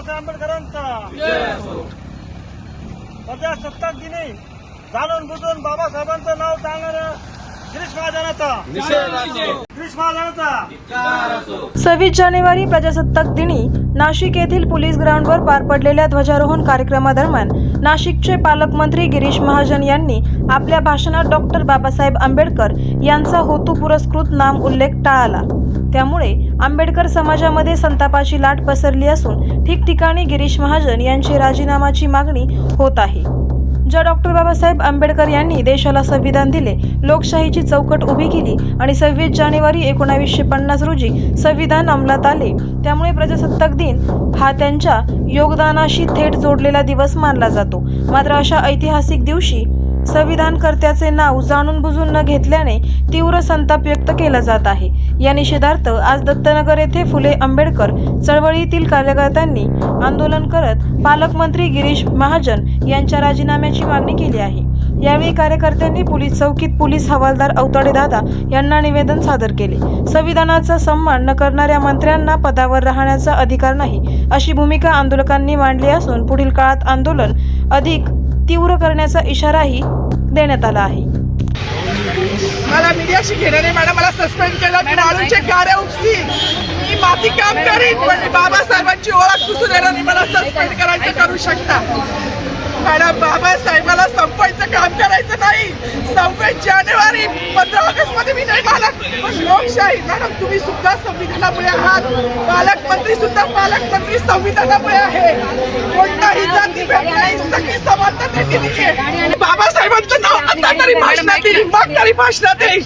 बाबासाहेब आंबेडकरांचा प्रजासत्ताक दिनी जाणून बुजून बाबासाहेबांचं नाव टाळणाऱ्या गिरीश महाजनाचा 26 जानेवारी प्रजासत्ताक दिनी नाशिक येथील पोलीस ग्राउंडवर पार पडलेल्या ध्वजारोहण कार्यक्रमादरम्यान नाशिकचे पालकमंत्री गिरीश महाजन यांनी आपल्या भाषणात डॉक्टर बाबासाहेब आंबेडकर यांचा हेतू पुरस्कृत नाम उल्लेख टाळला। त्यामुळे आंबेडकर समाजामध्ये संतापाची लाट पसरली असून ठिकठिकाणी गिरीश महाजन यांची राजीनामाची मागणी होत आहे। ज्या डॉक्टर बाबासाहेब आंबेडकर यांनी देशाला संविधान दिले, लोकशाहीची चौकट उभी केली आणि 26 जानेवारी 1950 रोजी संविधान अंमलात आले, त्यामुळे प्रजासत्ताक दिन हा त्यांच्या योगदानाशी थेट जोडलेला दिवस मानला जातो। मात्र अशा ऐतिहासिक दिवशी संविधानकर्त्याचे नाव जाणून बुजून न घेतल्याने तीव्र संताप व्यक्त केला जात आहे। या निषेधार्थ आज दत्तनगर येथे फुले आंबेडकर चळवळीतील कार्यकर्त्यांनी आंदोलन करत पालकमंत्री गिरीश महाजन यांच्या राजीनाम्याची मागणी केली आहे। यावेळी कार्यकर्त्यांनी पोलीस चौकीत पोलीस हवालदार अवताडे दादा यांना निवेदन सादर केले। संविधानाचा सन्मान न करणाऱ्या मंत्र्यांना पदावर राहण्याचा अधिकार नाही, अशी भूमिका आंदोलकांनी मांडली असून पुढील काळात आंदोलन अधिक तीव्र करण्याचा इशाराही देण्यात आला आहे। मला मीडियाशी घेण्याने मला सस्पेंड केलं, मी वाळूचे गारे उपसी, मी माती काम करीन, पण बाबासाहेबांची ओळख पुसून येणार मला सस्पेंड करायचं करू शकता। मॅडम, बाबासाहेबाला संपवायचं काम करायचं नाही। 26 जानेवारी 15 ऑगस्ट मध्ये मी नाही मानत, पण लोकशाही मॅडम तुम्ही सुद्धा संविधानामुळे आहात, पालकमंत्री सुद्धा पालकमंत्री संविधानामुळे आहे। कोणताही जातीभेद नाही, सगळी समानता त्यांनी दिली आहे। बाबासाहेबांचं नाव आता तरी भाषणात येईल, मग तरी भाषणात येईल।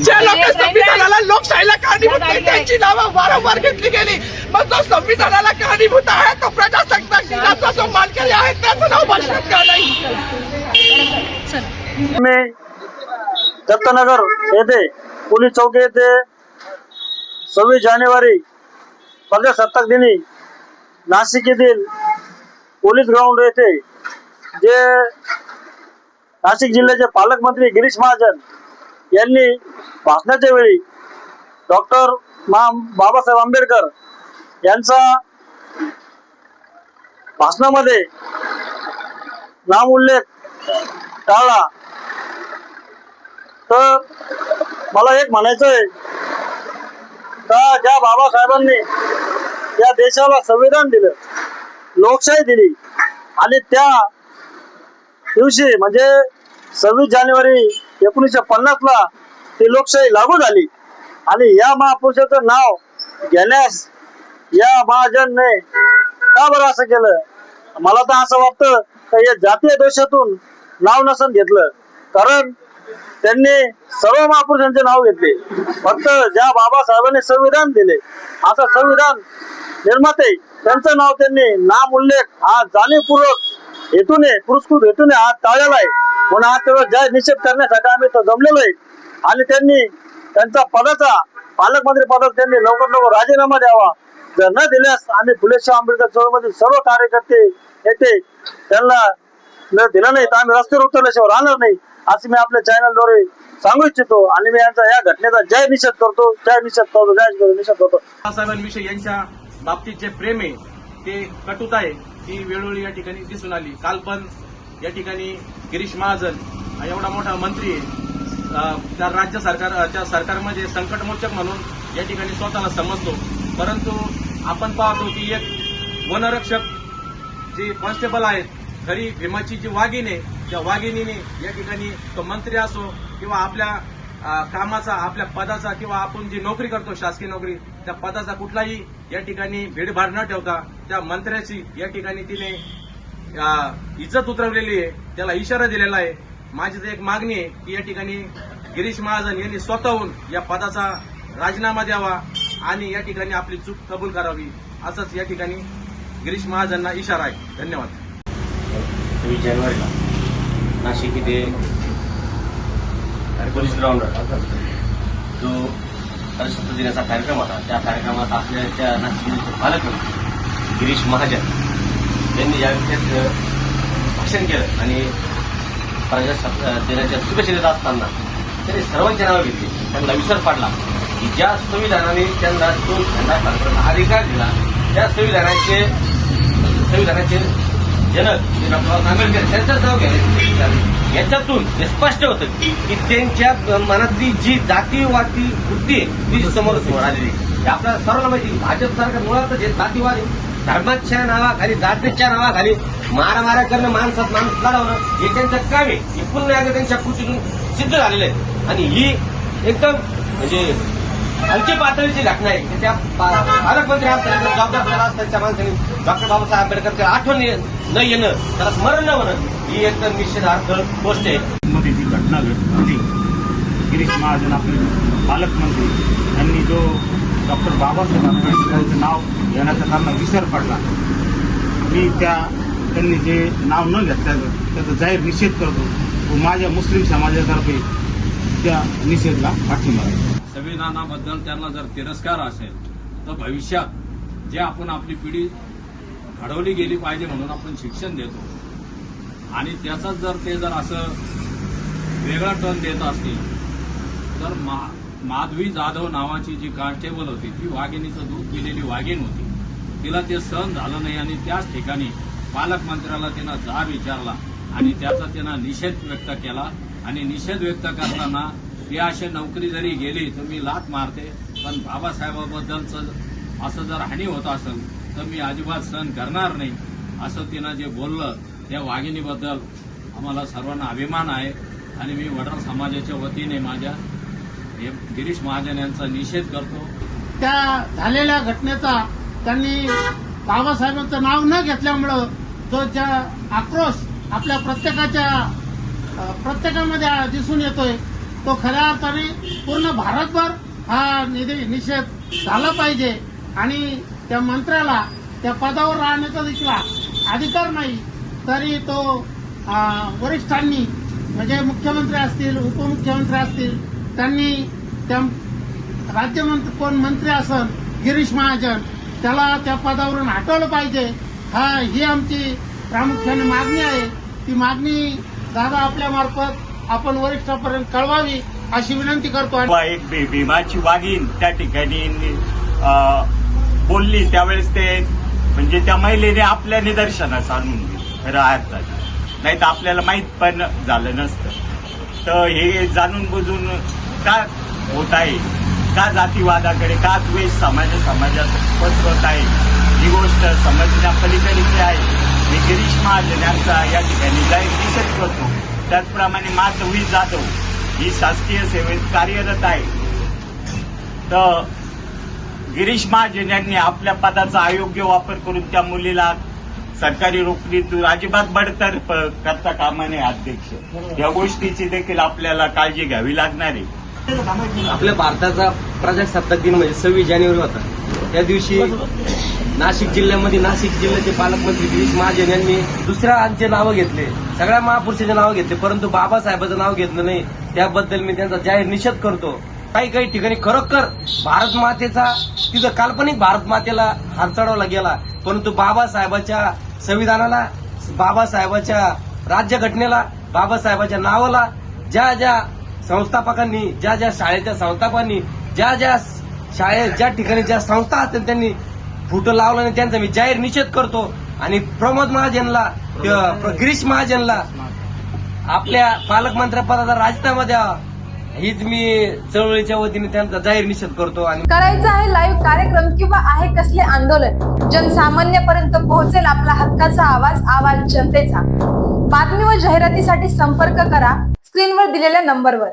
जे लोक संविधानाला लोकशाहीला कारणीभूत नाही त्यांची नावं वारंवार घेतली गेली, मग जो संविधानाला कारणीभूत आहे तो प्रजासत्ताक दिनाचा जो मानकरी आहे त्याचं नाव भाषणात का नाही। मी दत्तनगर येथे पोलीस चौकी येथे 26 जानेवारी प्रजासत्ताक दिनी नाशिक येथील पोलीस ग्राउंड येथे जे नाशिक जिल्ह्याचे पालकमंत्री गिरीश महाजन यांनी भाषणाच्या वेळी डॉक्टर बाबासाहेब आंबेडकर यांचा भाषणामध्ये नाम उल्लेख टाळला, तर मला एक म्हणायचं आहे का ज्या बाबासाहेबांनी या देशाला संविधान दिलं, लोकशाही दिली आणि त्या दिवशी म्हणजे 26 जानेवारी 1950 ला ती लोकशाही लागू झाली आणि या महापुरुषाचं नाव घेण्यास या महाजनने का बरं असं केलं? मला तर असं वाटतं की या जातीय देशातून नाव नसन घेतलं, कारण त्यांनी सर्व महापुरुषांचे नाव घेतले, फक्त ज्या बाबासाहेबांनी संविधान दिले असं संविधान निर्माते त्यांचं नाव त्यांनी नाम उल्लेख हा जाणीवपूर्वक हेतूने पुरस्कृत हेतूने हा टाळलेला आहे। म्हणून हा तेवढा जाहीर निषेध करण्यासाठी आम्ही तो जमलेलो आहे आणि त्यांनी त्यांचा पदाचा पालकमंत्री पदाचा त्यांनी लवकर राजीनामा द्यावा। जर न दिल्यास आम्ही फुलेशाह आंबेडकर चळवळीमधील सर्व कार्यकर्ते येथे त्यांना न दिलं नाही तर आम्ही रस्त्यावर उतरल्याशिवाय राहणार नाही, असं मी आपल्या चॅनलद्वारे सांगू इच्छितो आणि मी यांचा या घटनेचा जय निषेध करतो। बाबासाहेबांविषयी यांच्या बाबतीत जे प्रेम आहे ते कटुता आहे ती वेळोवेळी या ठिकाणी दिसून आली। काल पण या ठिकाणी गिरीश महाजन हा एवढा मोठा मंत्री आहे, त्या राज्य सरकारच्या सरकारमध्ये संकटमोचक म्हणून या ठिकाणी स्वतःला समजतो, परंतु आपण पाहतो की एक वनरक्षक जे कॉन्स्टेबल आहेत, खरी भीमाची जी वाघीण आहे त्या वाघिणीने या ठिकाणी तो मंत्री असो किंवा आपल्या कामाचा आपल्या पदाचा किंवा आपण जी नोकरी करतो शासकीय नोकरी त्या पदाचा कुठलाही या ठिकाणी भेदभाव न ठेवता त्या मंत्र्याची या ठिकाणी तिने इज्जत उतरवलेली आहे, त्याला इशारा दिलेला आहे। माझी तर एक मागणी आहे की या ठिकाणी गिरीश महाजन यांनी स्वतःहून या पदाचा राजीनामा द्यावा आणि या ठिकाणी आपली चूक कबूल करावी, असंच या ठिकाणी गिरीश महाजनना इशारा आहे। धन्यवाद। 26 जानेवारीला नाशिक येथे पोलीस ग्राउंडवर जो प्रजासत्ताक दिनाचा कार्यक्रम होता त्या कार्यक्रमात आपल्या त्या नाशिक जिल्ह्याचे पालकमंत्री गिरीश महाजन यांनी या विषयात भाषण केलं आणि प्रजासत्ताक दिनाच्या शुभेच्छा देत असताना त्यांनी सर्वांची नावं घेतली। त्यांना विसर पडला की ज्या संविधानाने त्यांना तो झेंडा फडकवण्याचा अधिकार दिला त्या संविधानाचे संविधानाचे जनक डॉक्टर बाबासाहेब आंबेडकर त्यांचंच नाव घ्यायचं. याच्यातून हे स्पष्ट होतं की त्यांच्या मनातली जी जातीवादी वृत्ती आहे ती समोर आलेली. आपल्याला सर्वांना माहिती भाजप सरकार मुळातच हे जातीवादी धर्माच्या नावाखाली जातीच्या नावाखाली मारामाऱ्या करणं, माणसात माणूस लढवणं हे त्यांचं काम आहे. हे पुन्हा एकदा त्यांच्या कृतीतून सिद्ध झालेलं आहे. आणि ही एकदम म्हणजे हलकी पातळीची घटना आहे की त्या पालकमंत्री असताना जबाबदार असताना माणसाने डॉक्टर बाबासाहेब आंबेडकरच्या आठवण न येणं, त्याला स्मरण न होणं ही एकदम निश्चितार्थ गोष्ट आहे. मध्ये जी घटना घडली, गिरीश महाजन आपले पालकमंत्री यांनी जो डॉक्टर बाबासाहेब आंबेडकरांचं नाव घेण्याचा त्यांना विसर पडला. मी त्यांनी जे नाव न घेतल्याचं त्याचा जाहीर निषेध करतो व माझ्या मुस्लिम समाजातर्फे त्या निषेधला पाठिंबा आहे. संविधानाबद्दल त्यांना जर तिरस्कार असेल तर भविष्यात जे आपण आपली पिढी घडवली गेली पाहिजे म्हणून आपण शिक्षण देतो आणि त्याचाच जर ते जर असं वेगळा टर्न देत असतील तर माधवी जाधव नावाची जी कॉन्स्टेबल होती ती वाघिणीचं दूध पिलेली वाघीण होती. तिला ते सहन झालं नाही आणि त्याच ठिकाणी पालकमंत्र्याला तिनं जाब विचारला आणि त्याचा तिनं निषेध व्यक्त केला. आणि निषेध व्यक्त करताना ती अशी नोकरी जरी गेली तर मी लाथ मारते, पण बाबासाहेबाबद्दलचं असं जर हानी होत असेल तर मी अजिबात सहन करणार नाही असं तिनं जे बोललं त्या वाघिणीबद्दल आम्हाला सर्वांना अभिमान आहे. आणि मी वडार समाजाच्या वतीने माझ्या गिरीश महाजन यांचा निषेध करतो. त्या झालेल्या घटनेचा त्यांनी बाबासाहेबांचं नाव न घेतल्यामुळं जो ज्या आक्रोश आपल्या प्रत्येकामध्ये दिसून येतोय तो खऱ्या अर्थाने पूर्ण भारतभर हा निषेध झाला पाहिजे. आणि त्या मंत्र्याला त्या पदावर राहण्याचा देखील अधिकार नाही, तरी तो वरिष्ठांनी म्हणजे मुख्यमंत्री असतील, उपमुख्यमंत्री असतील, त्यांनी त्या राज्यमंत्री कोण मंत्री असन गिरीश महाजन त्याला त्या पदावरून हटवलं पाहिजे. ही आमची प्रामुख्याने मागणी आहे. ती मागणी दादा आपल्या मार्फत आपण वरिष्ठापर्यंत कळवावी अशी विनंती करतो. एक भीमाची वाघीण त्या ठिकाणी बोलली त्यावेळेस ते म्हणजे त्या महिलेने आपल्या निदर्शनास आणून दिली खरं अर्थात, नाही तर आपल्याला माहीत पण झालं नसतं. तर हे जाणून बुजून का होत आहे, का जातीवादाकडे, का द्वेष समाजात पसरत आहे, ही गोष्ट समजण्या पलीकडे आहे. मी गिरीश महाजन यांचा या ठिकाणी जाहीर निषेध करतो. त्याचप्रमाणे माधवी जाधव ही शासकीय सेवेत कार्यरत आहे. तर गिरीश महाजन यांनी आपल्या पदाचा अयोग्य वापर करून त्या मुलीला सरकारी नोकरीतून अजिबात बडतर्फ करता कामा नये. अध्यक्ष, या गोष्टीची देखील आपल्याला काळजी घ्यावी लागणार आहे. आपल्या भारताचा प्रजासत्ताक दिन म्हणजे 26 जानेवारी होता. त्या दिवशी नाशिक जिल्ह्याचे पालकमंत्री गिरीश महाजन यांनी दुसऱ्यांचे नावं घेतले, सगळ्या महापुरुषांचे नावं घेतले, परंतु बाबासाहेबांचं नाव घेतलं नाही. त्याबद्दल मी त्यांचा जाहीर निषेध करतो. काही ठिकाणी खरोखर भारत मातेचा तिथं काल्पनिक भारत मातेला हात चढवला गेला, परंतु बाबासाहेबाच्या संविधानाला, बाबासाहेबाच्या राज्यघटनेला, बाबासाहेबाच्या नावाला ज्या संस्थापकांनी, ज्या शाळेच्या संस्थापकांनी, ज्या ठिकाणी ज्या संस्था असतील त्यांनी फुटं लावलं नाही त्यांचा मी जाहीर निषेध करतो. आणि प्रमोद महाजनला, गिरीश महाजनला आपल्या पालकमंत्री पदाचा राजीनामा द्यावा हीच मी चळवळीच्या वतीने त्यांचा जाहीर निषेध करतो. आणि करायचं आहे लाईव्ह कार्यक्रम किंवा आहे कसले आंदोलन जनसामान्यापर्यंत पोहोचेल आपला हक्काचा आवाज जनतेचा. बातमी व जाहिरातीसाठी संपर्क करा स्क्रीनवर दिलेल्या नंबरवर.